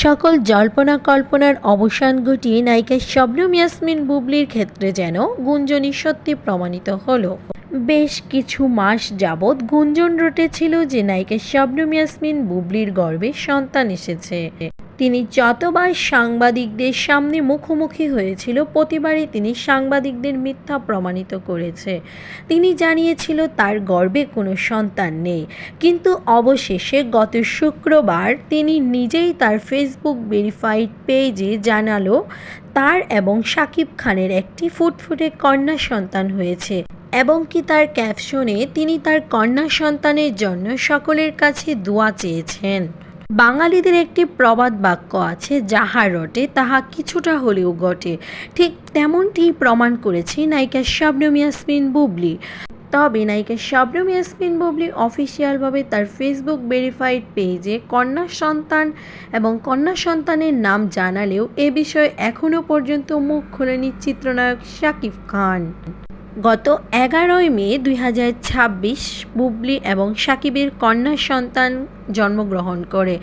সকল জল্পনা কল্পনার অবসান ঘটিয়ে নায়িকা শবনম ইয়াসমিন বুবলির ক্ষেত্রে যেন গুঞ্জনই সত্যি প্রমাণিত হলো। বেশ কিছু মাস যাবৎ গুঞ্জন রটেছিল যে নায়িকা শবনম ইয়াসমিন বুবলির গর্ভে সন্তান এসেছে। তিনি যতবার সাংবাদিকদের সামনে মুখোমুখি হয়েছিল প্রতিবারই তিনি সাংবাদিকদের মিথ্যা প্রমাণিত করেছে। তিনি জানিয়েছিল তার গর্ভে কোনো সন্তান নেই, কিন্তু অবশেষে গত শুক্রবার তিনি নিজেই তার ফেসবুক ভেরিফাইড পেজে জানালো তার এবং শাকিব খানের একটি ফুটফুটে কন্যা সন্তান হয়েছে এবং কি তার ক্যাপশনে তিনি তার কন্যা সন্তানের জন্য সকলের কাছে দোয়া চেয়েছেন। বাঙালিদের একটি প্রবাদ বাক্য আছে, যাহা রটে তাহা কিছুটা হলেও ঘটে। ঠিক তেমনটি প্রমাণ করেছে নায়িকা শবনম ইয়াসমিন বুবলি। তবে নায়িকা শবনম ইয়াসমিন বুবলি অফিসিয়ালভাবে তার ফেসবুক ভেরিফাইড পেজে কন্যা সন্তান এবং কন্যা সন্তানের নাম জানালেও এ বিষয়ে এখনও পর্যন্ত মুখ খোলেনি চিত্রনায়ক শাকিব খান। গত 11 মে 2026 বুবলি এবং শাকিবের কন্যা সন্তান জন্মগ্রহণ করে,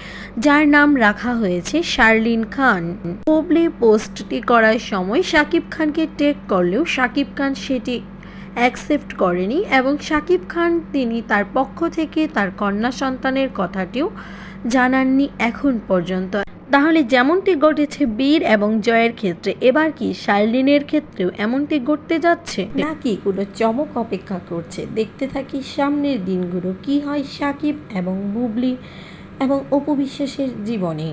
যার নাম রাখা হয়েছে শার্লিন খান। বুবলি পোস্টটি করার সময় শাকিব খানকে ট্যাগ করলেও শাকিব খান সেটি অ্যাকসেপ্ট করেনি এবং শাকিব খান তিনি তার পক্ষ থেকে তার কন্যা সন্তানের কথাটিও জানাননি এখন পর্যন্ত। তাহলে যেমনটি ঘটেছে বীর এবং জয়ের ক্ষেত্রে, এবার কি শার্লিনের ক্ষেত্রেও এমনটি ঘটতে যাচ্ছে নাকি কোনো চমক অপেক্ষা করছে? দেখতে থাকি সামনের দিনগুলো কি হয় শাকিব এবং বুবলি এবং অপু বিশ্বাসের জীবনে।